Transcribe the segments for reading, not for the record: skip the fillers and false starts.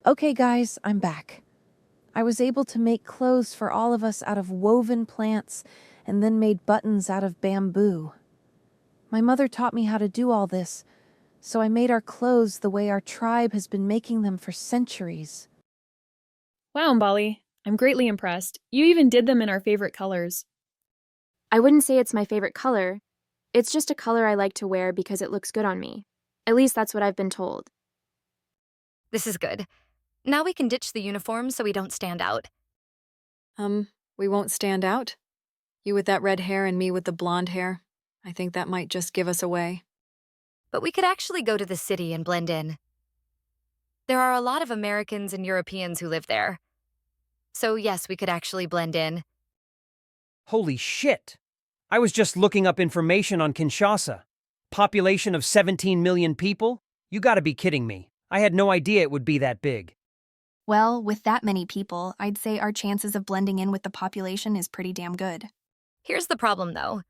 Okay, guys, I'm back. I was able to make clothes for all of us out of woven plants and then made buttons out of bamboo. My mother taught me how to do all this, so I made our clothes the way our tribe has been making them for centuries. Wow, Mbali, I'm greatly impressed. You even did them in our favorite colors. I wouldn't say it's my favorite color. It's just a color I like to wear because it looks good on me. At least that's what I've been told. This is good. Now we can ditch the uniforms so we don't stand out. We won't stand out? You with that red hair and me with the blonde hair? I think that might just give us away. But we could actually go to the city and blend in. There are a lot of Americans and Europeans who live there. So yes, we could actually blend in. Holy shit! I was just looking up information on Kinshasa. Population of 17 million people? You gotta be kidding me. I had no idea it would be that big. Well, with that many people, I'd say our chances of blending in with the population is pretty damn good. Here's the problem, though.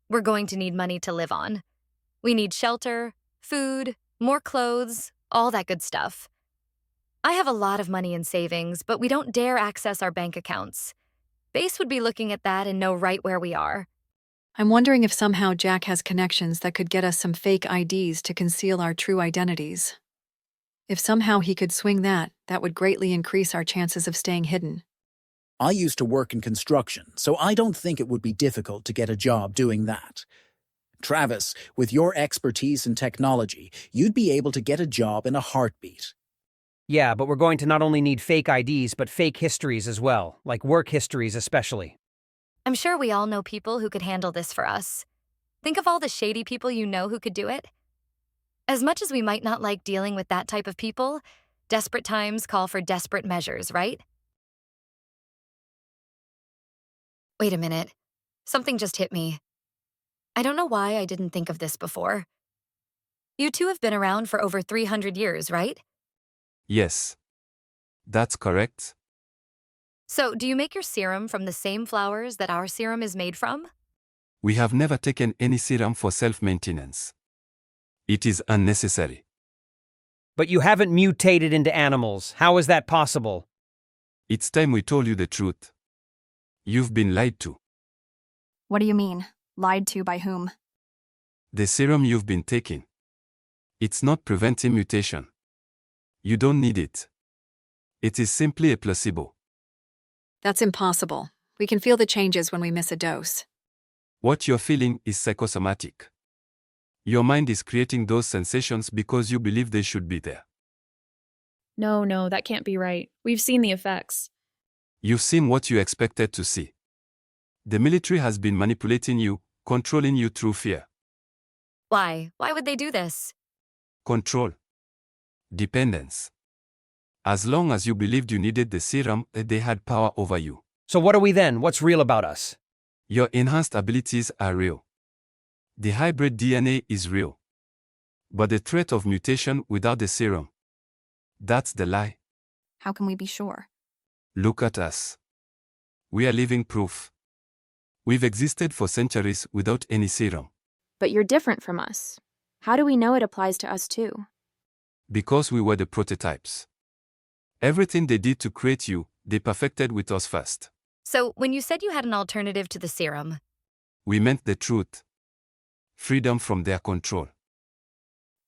We're going to need money to live on. We need shelter, food, more clothes, all that good stuff. I have a lot of money in savings, but we don't dare access our bank accounts. Base would be looking at that and know right where we are. I'm wondering if somehow Jack has connections that could get us some fake IDs to conceal our true identities. If somehow he could swing that, that would greatly increase our chances of staying hidden. I used to work in construction, so I don't think it would be difficult to get a job doing that. Travis, with your expertise in technology, you'd be able to get a job in a heartbeat. Yeah, but we're going to not only need fake IDs, but fake histories as well, like work histories especially. I'm sure we all know people who could handle this for us. Think of all the shady people you know who could do it. As much as we might not like dealing with that type of people, desperate times call for desperate measures, right? Wait a minute. Something just hit me. I don't know why I didn't think of this before. You two have been around for over 300 years, right? Yes. That's correct. So, do you make your serum from the same flowers that our serum is made from? We have never taken any serum for self-maintenance. It is unnecessary. But you haven't mutated into animals. How is that possible? It's time we told you the truth. You've been lied to. What do you mean? Lied to by whom? The serum you've been taking. It's not preventing mutation. You don't need it. It is simply a placebo. That's impossible. We can feel the changes when we miss a dose. What you're feeling is psychosomatic. Your mind is creating those sensations because you believe they should be there. No, that can't be right. We've seen the effects. You've seen what you expected to see. The military has been manipulating you, controlling you through fear. Why? Why would they do this? Control. Dependence. As long as you believed you needed the serum, they had power over you. So what are we then? What's real about us? Your enhanced abilities are real. The hybrid DNA is real. But the threat of mutation without the serum, that's the lie. How can we be sure? Look at us. We are living proof. We've existed for centuries without any serum. But you're different from us. How do we know it applies to us too? Because we were the prototypes. Everything they did to create you, they perfected with us first. So, when you said you had an alternative to the serum, We meant the truth. Freedom from their control.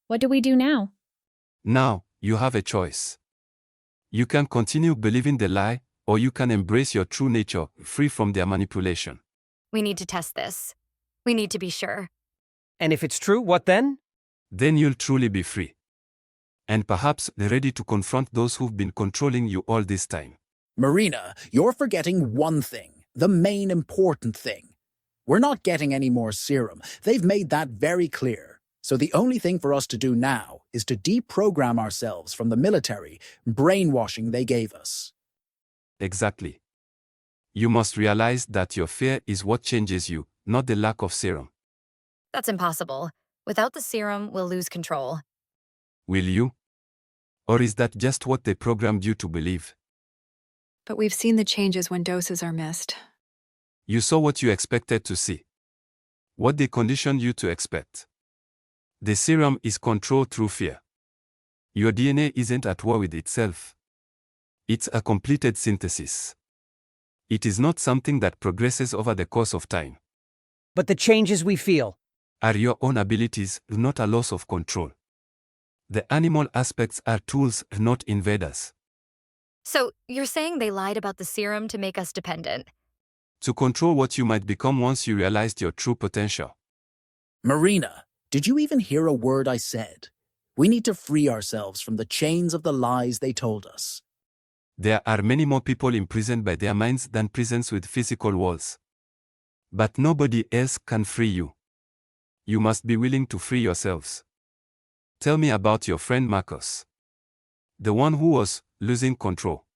What do we do now? Now, you have a choice. You can continue believing the lie, or you can embrace your true nature, free from their manipulation. we need to test this. We need to be sure. And if it's true, what then? Then you'll truly be free. And perhaps ready to confront those who've been controlling you all this time. Marina, you're forgetting one thing, the main important thing. We're not getting any more serum. They've made that very clear. So the only thing for us to do now is to deprogram ourselves from the military brainwashing they gave us. Exactly. You must realize that your fear is what changes you, not the lack of serum. That's impossible. Without the serum, we'll lose control. Will you? Or is that just what they programmed you to believe? But we've seen the changes when doses are missed. You saw what you expected to see. What they conditioned you to expect. The serum is controlled through fear. Your DNA isn't at war with itself. It's a completed synthesis. It is not something that progresses over the course of time. But the changes we feel. Are your own abilities, not a loss of control. The animal aspects are tools, not invaders. So, you're saying they lied about the serum to make us dependent? To control what you might become once you realized your true potential. Marina, did you even hear a word I said? We need to free ourselves from the chains of the lies they told us. There are many more people imprisoned by their minds than prisons with physical walls. But nobody else can free you. You must be willing to free yourselves. Tell me about your friend Marcus. The one who was losing control.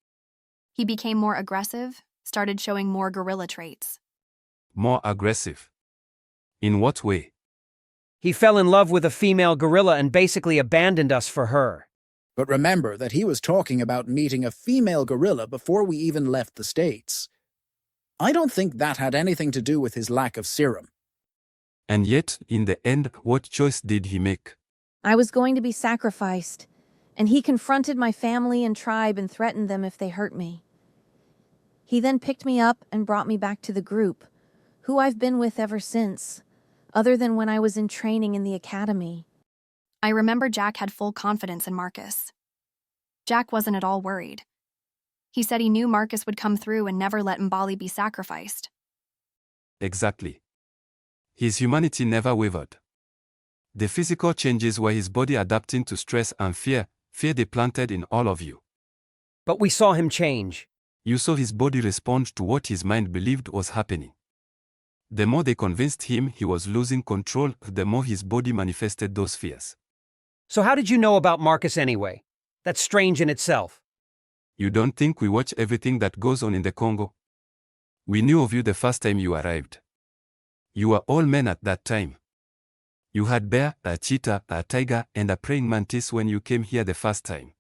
He became more aggressive, started showing more gorilla traits. More aggressive. In what way? He fell in love with a female gorilla and basically abandoned us for her. But remember that he was talking about meeting a female gorilla before we even left the States. I don't think that had anything to do with his lack of serum. And yet, in the end, what choice did he make? I was going to be sacrificed, and he confronted my family and tribe and threatened them if they hurt me. He then picked me up and brought me back to the group, who I've been with ever since, other than when I was in training in the academy. I remember Jack had full confidence in Marcus. Jack wasn't at all worried. He said he knew Marcus would come through and never let Mbali be sacrificed. Exactly. His humanity never wavered. The physical changes were his body adapting to stress and fear they planted in all of you. But we saw him change. You saw his body respond to what his mind believed was happening. The more they convinced him he was losing control, the more his body manifested those fears. So how did you know about Marcus anyway? That's strange in itself. You don't think we watch everything that goes on in the Congo? We knew of you the first time you arrived. You were all men at that time. You had bear, a cheetah, a tiger, and a praying mantis when you came here the first time.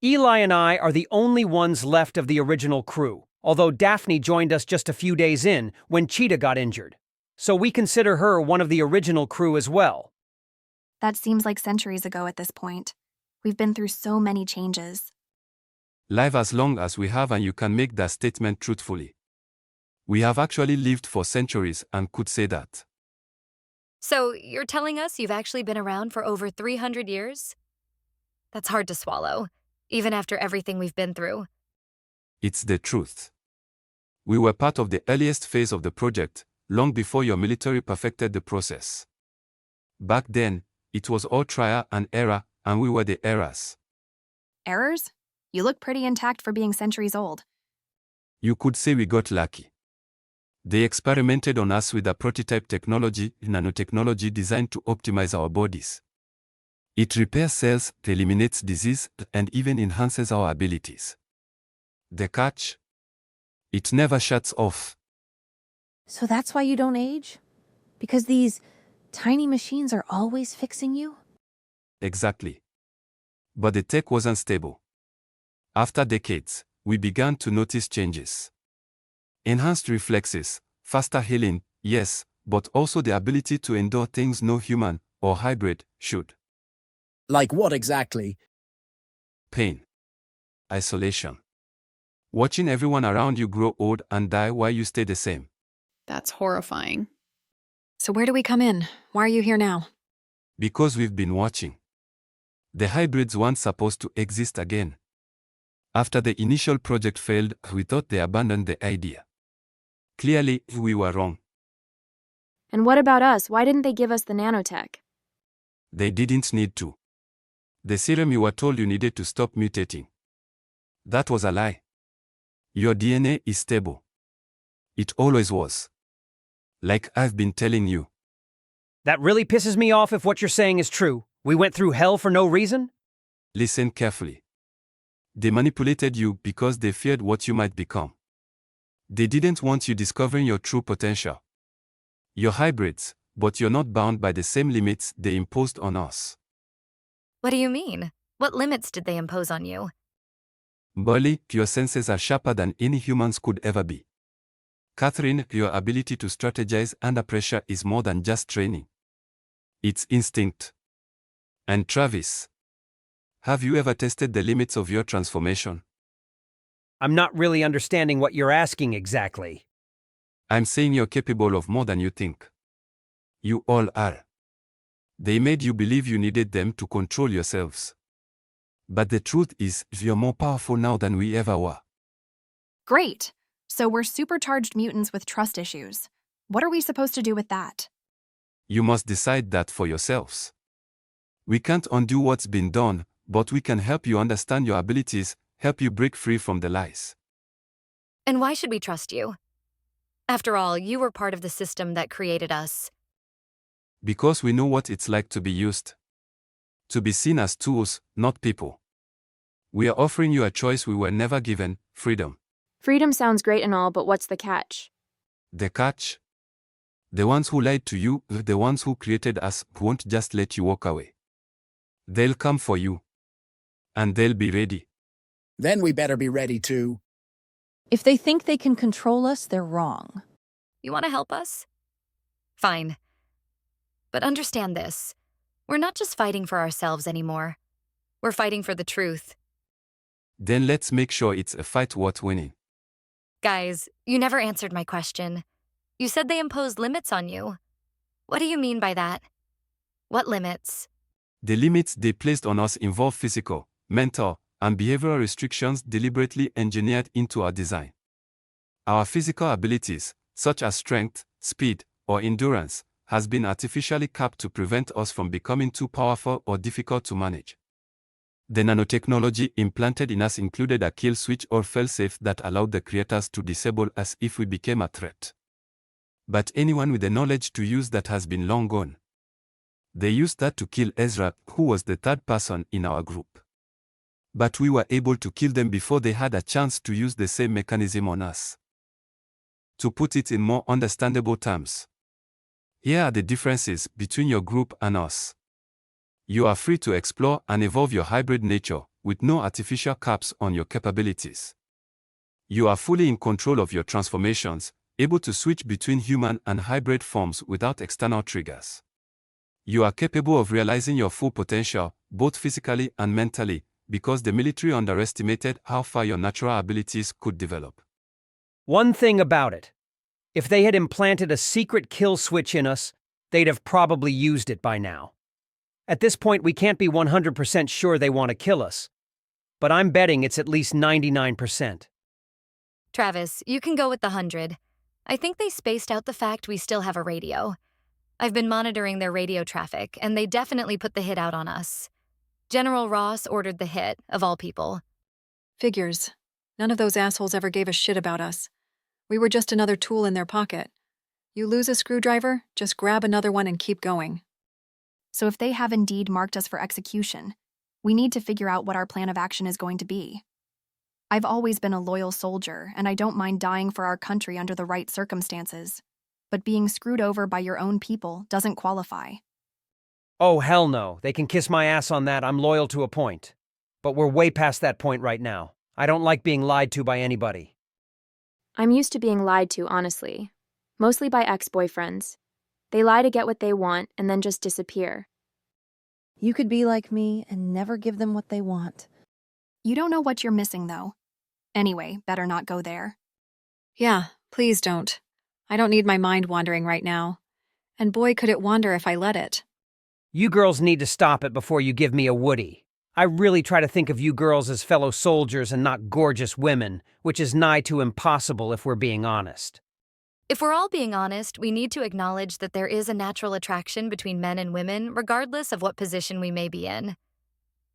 Eli and I are the only ones left of the original crew, although Daphne joined us just a few days in when Cheetah got injured. So we consider her one of the original crew as well. That seems like centuries ago at this point. We've been through so many changes. Live as long as we have, and you can make that statement truthfully. We have actually lived for centuries and could say that. So, you're telling us you've actually been around for over 300 years? That's hard to swallow, even after everything we've been through. It's the truth. We were part of the earliest phase of the project, long before your military perfected the process. Back then, it was all trial and error, and we were the errors. Errors? You look pretty intact for being centuries old. You could say we got lucky. They experimented on us with a prototype technology, nanotechnology designed to optimize our bodies. It repairs cells, eliminates disease, and even enhances our abilities. The catch? It never shuts off. So that's why you don't age? Because these tiny machines are always fixing you? Exactly. But the tech wasn't stable. After decades, we began to notice changes. Enhanced reflexes, faster healing, yes, but also the ability to endure things no human or hybrid should. Like what exactly? Pain. Isolation. Watching everyone around you grow old and die while you stay the same. That's horrifying. So where do we come in? Why are you here now? Because we've been watching. The hybrids weren't supposed to exist again. After the initial project failed, we thought they abandoned the idea. Clearly, we were wrong. And what about us? Why didn't they give us the nanotech? They didn't need to. The serum you were told you needed to stop mutating. That was a lie. Your DNA is stable. It always was. Like I've been telling you. That really pisses me off if what you're saying is true. We went through hell for no reason? Listen carefully. They manipulated you because they feared what you might become. They didn't want you discovering your true potential. You're hybrids, but you're not bound by the same limits they imposed on us. What do you mean? What limits did they impose on you? Burley, your senses are sharper than any humans could ever be. Catherine, your ability to strategize under pressure is more than just training. It's instinct. And Travis, have you ever tested the limits of your transformation? I'm not really understanding what you're asking exactly. I'm saying you're capable of more than you think. You all are. They made you believe you needed them to control yourselves. But the truth is, you're more powerful now than we ever were. Great. So we're supercharged mutants with trust issues. What are we supposed to do with that? You must decide that for yourselves. We can't undo what's been done, but we can help you understand your abilities, help you break free from the lies. And why should we trust you? After all, you were part of the system that created us. Because we know what it's like to be used. To be seen as tools, not people. We are offering you a choice we were never given: freedom. Freedom sounds great and all, but what's the catch? The catch? The ones who lied to you, the ones who created us, won't just let you walk away. They'll come for you. And they'll be ready. Then we better be ready too. If they think they can control us, they're wrong. You want to help us? Fine. But understand this. We're not just fighting for ourselves anymore. We're fighting for the truth. Then let's make sure it's a fight worth winning. Guys, you never answered my question. You said they imposed limits on you. What do you mean by that? What limits? The limits they placed on us involve physical, mental, and behavioral restrictions deliberately engineered into our design. Our physical abilities, such as strength, speed, or endurance, has been artificially capped to prevent us from becoming too powerful or difficult to manage. The nanotechnology implanted in us included a kill switch or failsafe that allowed the creators to disable us if we became a threat. But anyone with the knowledge to use that has been long gone. They used that to kill Ezra, who was the third person in our group. But we were able to kill them before they had a chance to use the same mechanism on us. To put it in more understandable terms, here are the differences between your group and us. You are free to explore and evolve your hybrid nature, with no artificial caps on your capabilities. You are fully in control of your transformations, able to switch between human and hybrid forms without external triggers. You are capable of realizing your full potential, both physically and mentally, because the military underestimated how far your natural abilities could develop. One thing about it. If they had implanted a secret kill switch in us, they'd have probably used it by now. At this point, we can't be 100% sure they want to kill us. But I'm betting it's at least 99%. Travis, you can go with the 100. I think they spaced out the fact we still have a radio. I've been monitoring their radio traffic, and they definitely put the hit out on us. General Ross ordered the hit, of all people. Figures. None of those assholes ever gave a shit about us. We were just another tool in their pocket. You lose a screwdriver, just grab another one and keep going. So if they have indeed marked us for execution, we need to figure out what our plan of action is going to be. I've always been a loyal soldier, and I don't mind dying for our country under the right circumstances. But being screwed over by your own people doesn't qualify. Oh, hell no. They can kiss my ass on that. I'm loyal to a point. But we're way past that point right now. I don't like being lied to by anybody. I'm used to being lied to, honestly. Mostly by ex-boyfriends. They lie to get what they want and then just disappear. You could be like me and never give them what they want. You don't know what you're missing, though. Anyway, better not go there. Yeah, please don't. I don't need my mind wandering right now. And boy, could it wander if I let it. You girls need to stop it before you give me a Woody. I really try to think of you girls as fellow soldiers and not gorgeous women, which is nigh to impossible if we're being honest. If we're all being honest, we need to acknowledge that there is a natural attraction between men and women, regardless of what position we may be in.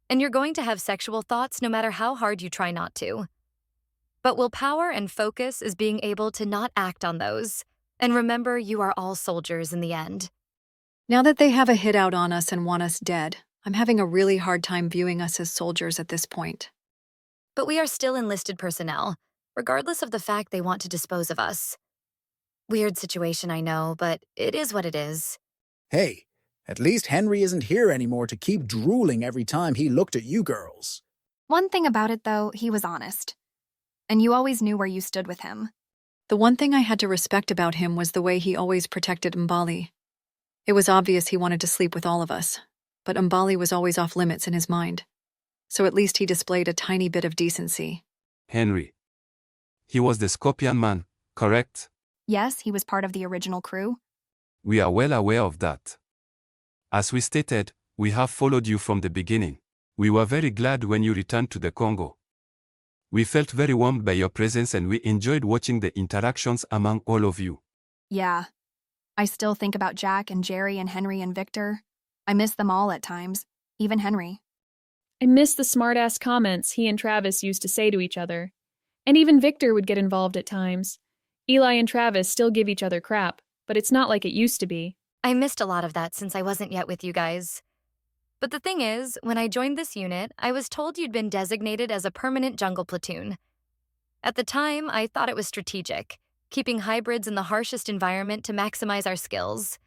And you're going to have sexual thoughts no matter how hard you try not to. But willpower and focus is being able to not act on those. And remember, you are all soldiers in the end. Now that they have a hit out on us and want us dead, I'm having a really hard time viewing us as soldiers at this point. But we are still enlisted personnel, regardless of the fact they want to dispose of us. Weird situation, I know, but it is what it is. Hey, at least Henry isn't here anymore to keep drooling every time he looked at you girls. One thing about it, though, he was honest. And you always knew where you stood with him. The one thing I had to respect about him was the way he always protected Mbali. It was obvious he wanted to sleep with all of us, but Mbali was always off limits in his mind. So at least he displayed a tiny bit of decency. Henry. He was the Scorpion Man, correct? Yes, he was part of the original crew. We are well aware of that. As we stated, we have followed you from the beginning. We were very glad when you returned to the Congo. We felt very warmed by your presence and we enjoyed watching the interactions among all of you. Yeah. I still think about Jack and Jerry and Henry and Victor. I miss them all at times, even Henry. I miss the smart-ass comments he and Travis used to say to each other. And even Victor would get involved at times. Eli and Travis still give each other crap, but it's not like it used to be. I missed a lot of that since I wasn't yet with you guys. But the thing is, when I joined this unit, I was told you'd been designated as a permanent jungle platoon. At the time, I thought it was strategic, keeping hybrids in the harshest environment to maximize our skills.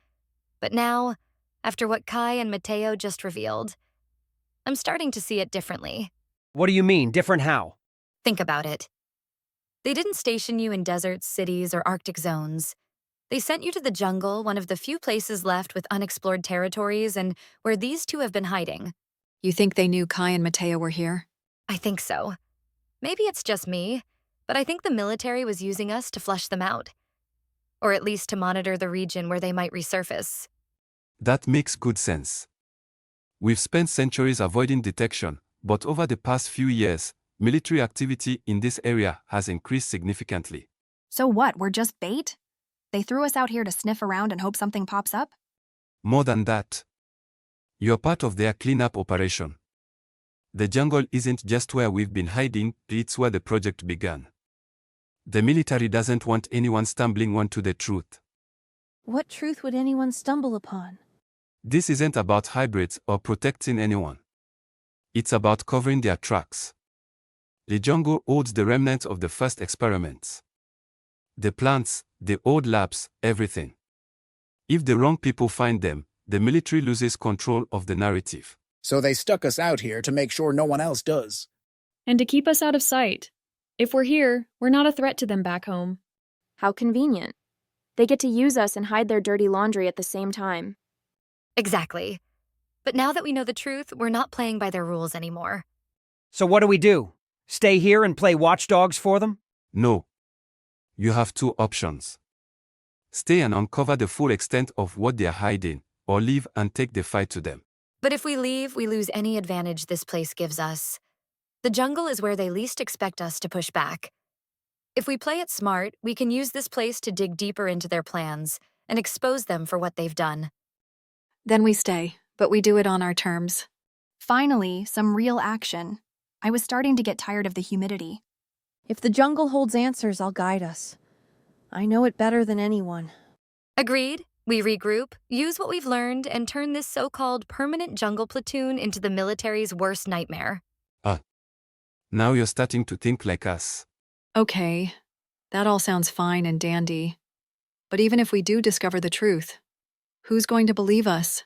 But now, after what Kai and Mateo just revealed, I'm starting to see it differently. What do you mean, different how? Think about it. They didn't station you in deserts, cities, or Arctic zones. They sent you to the jungle, one of the few places left with unexplored territories and where these two have been hiding. You think they knew Kai and Mateo were here? I think so. Maybe it's just me, but I think the military was using us to flush them out. Or at least to monitor the region where they might resurface. That makes good sense. We've spent centuries avoiding detection, but over the past few years, military activity in this area has increased significantly. So what, we're just bait? They threw us out here to sniff around and hope something pops up? More than that, you're part of their cleanup operation. The jungle isn't just where we've been hiding, it's where the project began. The military doesn't want anyone stumbling onto the truth. What truth would anyone stumble upon? This isn't about hybrids or protecting anyone. It's about covering their tracks. The jungle holds the remnants of the first experiments. The plants, the old labs, everything. If the wrong people find them, the military loses control of the narrative. So they stuck us out here to make sure no one else does. And to keep us out of sight. If we're here, we're not a threat to them back home. How convenient. They get to use us and hide their dirty laundry at the same time. Exactly. But now that we know the truth, we're not playing by their rules anymore. So what do we do? Stay here and play watchdogs for them? No. You have two options. Stay and uncover the full extent of what they are hiding, or leave and take the fight to them. But if we leave, we lose any advantage this place gives us. The jungle is where they least expect us to push back. If we play it smart, we can use this place to dig deeper into their plans and expose them for what they've done. Then we stay, but we do it on our terms. Finally, some real action. I was starting to get tired of the humidity. If the jungle holds answers, I'll guide us. I know it better than anyone. Agreed. We regroup, use what we've learned, and turn this so-called permanent jungle platoon into the military's worst nightmare. Now you're starting to think like us. Okay, that all sounds fine and dandy. But even if we do discover the truth, who's going to believe us?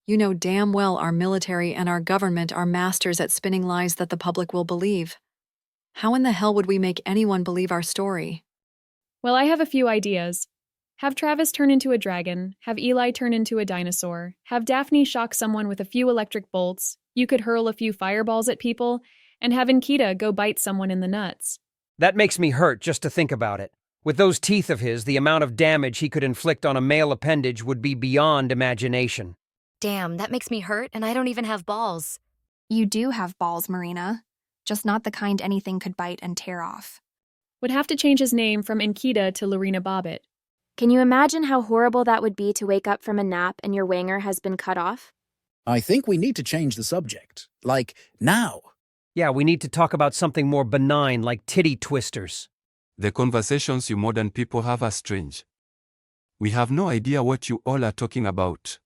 You know damn well our military and our government are masters at spinning lies that the public will believe. How in the hell would we make anyone believe our story? Well, I have a few ideas. Have Travis turn into a dragon, have Eli turn into a dinosaur, have Daphne shock someone with a few electric bolts, you could hurl a few fireballs at people, and have Nkita go bite someone in the nuts. That makes me hurt just to think about it. With those teeth of his, the amount of damage he could inflict on a male appendage would be beyond imagination. Damn, that makes me hurt, and I don't even have balls. You do have balls, Marina. Just not the kind anything could bite and tear off. Would have to change his name from Nkita to Lorena Bobbitt. Can you imagine how horrible that would be to wake up from a nap and your wanger has been cut off? I think we need to change the subject. Like, now. Yeah, we need to talk about something more benign like titty twisters. The conversations you modern people have are strange. We have no idea what you all are talking about.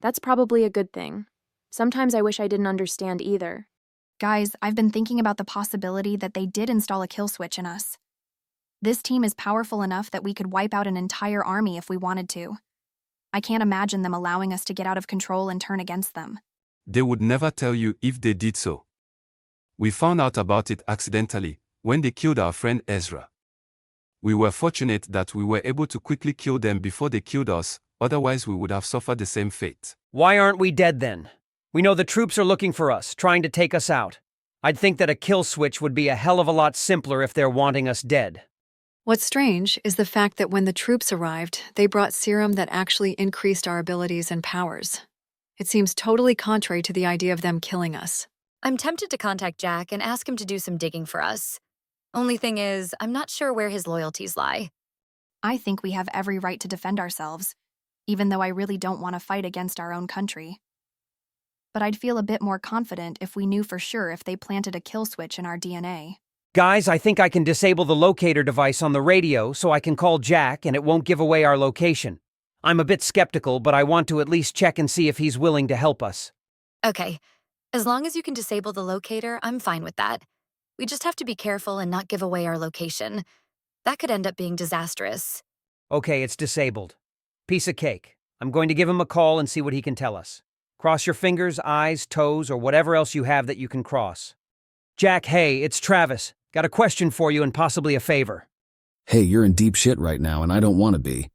That's probably a good thing. Sometimes I wish I didn't understand either. Guys, I've been thinking about the possibility that they did install a kill switch in us. This team is powerful enough that we could wipe out an entire army if we wanted to. I can't imagine them allowing us to get out of control and turn against them. They would never tell you if they did so. We found out about it accidentally when they killed our friend Ezra. We were fortunate that we were able to quickly kill them before they killed us, otherwise we would have suffered the same fate. Why aren't we dead then? We know the troops are looking for us, trying to take us out. I'd think that a kill switch would be a hell of a lot simpler if they're wanting us dead. What's strange is the fact that when the troops arrived, they brought serum that actually increased our abilities and powers. It seems totally contrary to the idea of them killing us. I'm tempted to contact Jack and ask him to do some digging for us. Only thing is, I'm not sure where his loyalties lie. I think we have every right to defend ourselves, even though I really don't want to fight against our own country. But I'd feel a bit more confident if we knew for sure if they planted a kill switch in our DNA. Guys, I think I can disable the locator device on the radio so I can call Jack and it won't give away our location. I'm a bit skeptical, but I want to at least check and see if he's willing to help us. Okay, as long as you can disable the locator, I'm fine with that. We just have to be careful and not give away our location. That could end up being disastrous. Okay, it's disabled. Piece of cake. I'm going to give him a call and see what he can tell us. Cross your fingers, eyes, toes, or whatever else you have that you can cross. Jack, hey, it's Travis. Got a question for you and possibly a favor. Hey, you're in deep shit right now and I don't want to be.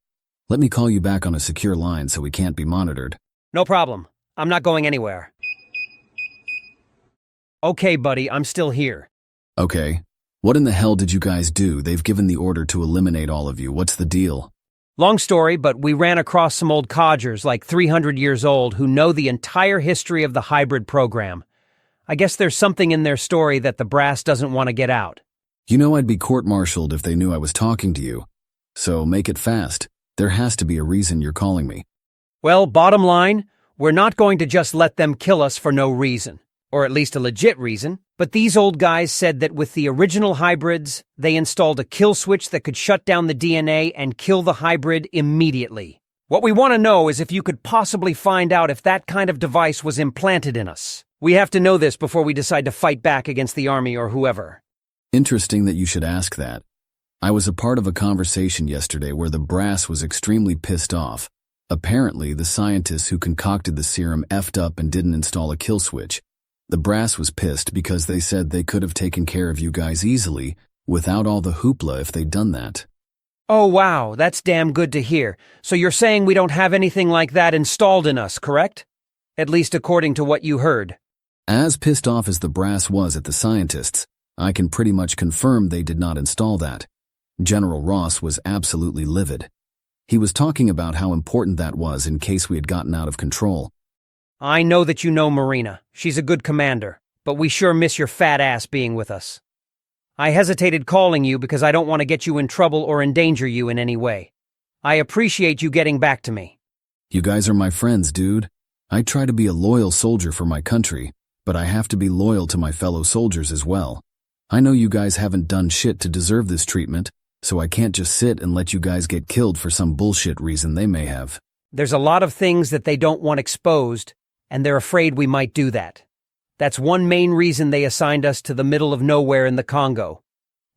Let me call you back on a secure line so we can't be monitored. No problem. I'm not going anywhere. Okay, buddy, I'm still here. Okay. What in the hell did you guys do? They've given the order to eliminate all of you. What's the deal? Long story, but we ran across some old codgers, like 300 years old, who know the entire history of the hybrid program. I guess there's something in their story that the brass doesn't want to get out. You know I'd be court-martialed if they knew I was talking to you. So make it fast. There has to be a reason you're calling me. Well, bottom line, we're not going to just let them kill us for no reason. Or at least a legit reason. But these old guys said that with the original hybrids, they installed a kill switch that could shut down the DNA and kill the hybrid immediately. What we want to know is if you could possibly find out if that kind of device was implanted in us. We have to know this before we decide to fight back against the army or whoever. Interesting that you should ask that. I was a part of a conversation yesterday where the brass was extremely pissed off. Apparently, the scientists who concocted the serum effed up and didn't install a kill switch. The brass was pissed because they said they could have taken care of you guys easily without all the hoopla if they'd done that. Oh wow, that's damn good to hear. So you're saying we don't have anything like that installed in us, correct? At least according to what you heard. As pissed off as the brass was at the scientists, I can pretty much confirm they did not install that. General Ross was absolutely livid. He was talking about how important that was in case we had gotten out of control. I know that you know Marina. She's a good commander, but we sure miss your fat ass being with us. I hesitated calling you because I don't want to get you in trouble or endanger you in any way. I appreciate you getting back to me. You guys are my friends, dude. I try to be a loyal soldier for my country, but I have to be loyal to my fellow soldiers as well. I know you guys haven't done shit to deserve this treatment, so I can't just sit and let you guys get killed for some bullshit reason they may have. There's a lot of things that they don't want exposed, and they're afraid we might do that. That's one main reason they assigned us to the middle of nowhere in the Congo.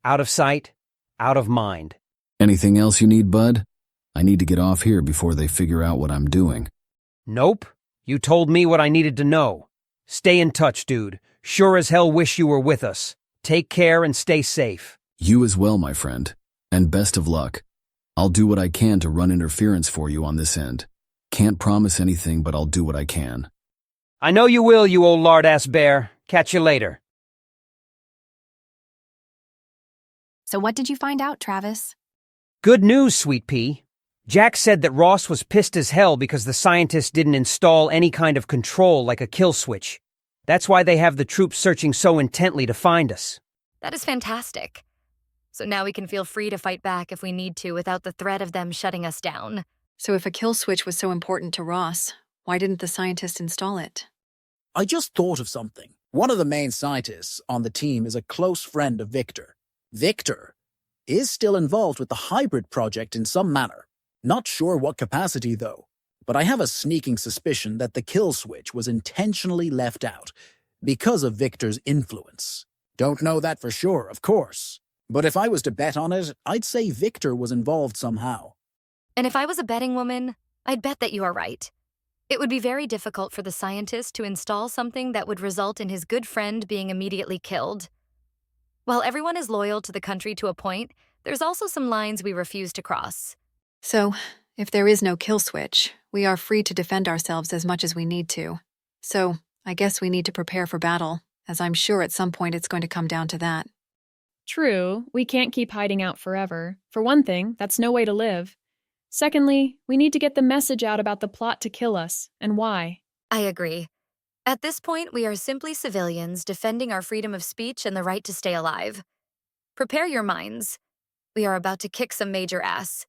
Out of sight, out of mind. Anything else you need, bud? I need to get off here before they figure out what I'm doing. Nope. You told me what I needed to know. Stay in touch, dude. Sure as hell wish you were with us. Take care and stay safe. You as well, my friend. And best of luck. I'll do what I can to run interference for you on this end. Can't promise anything, but I'll do what I can. I know you will, you old lard-ass bear. Catch you later. So what did you find out, Travis? Good news, Sweet Pea. Jack said that Ross was pissed as hell because the scientists didn't install any kind of control like a kill switch. That's why they have the troops searching so intently to find us. That is fantastic. So now we can feel free to fight back if we need to without the threat of them shutting us down. So if a kill switch was so important to Ross, why didn't the scientists install it? I just thought of something. One of the main scientists on the team is a close friend of Victor. Victor is still involved with the hybrid project in some manner. Not sure what capacity, though. But I have a sneaking suspicion that the kill switch was intentionally left out because of Victor's influence. Don't know that for sure, of course. But if I was to bet on it, I'd say Victor was involved somehow. And if I was a betting woman, I'd bet that you are right. It would be very difficult for the scientist to install something that would result in his good friend being immediately killed. While everyone is loyal to the country to a point, there's also some lines we refuse to cross. So, if there is no kill switch, we are free to defend ourselves as much as we need to. So, I guess we need to prepare for battle, as I'm sure at some point it's going to come down to that. True, we can't keep hiding out forever. For one thing, that's no way to live. Secondly, we need to get the message out about the plot to kill us, and why. I agree. At this point, we are simply civilians defending our freedom of speech and the right to stay alive. Prepare your minds. We are about to kick some major ass.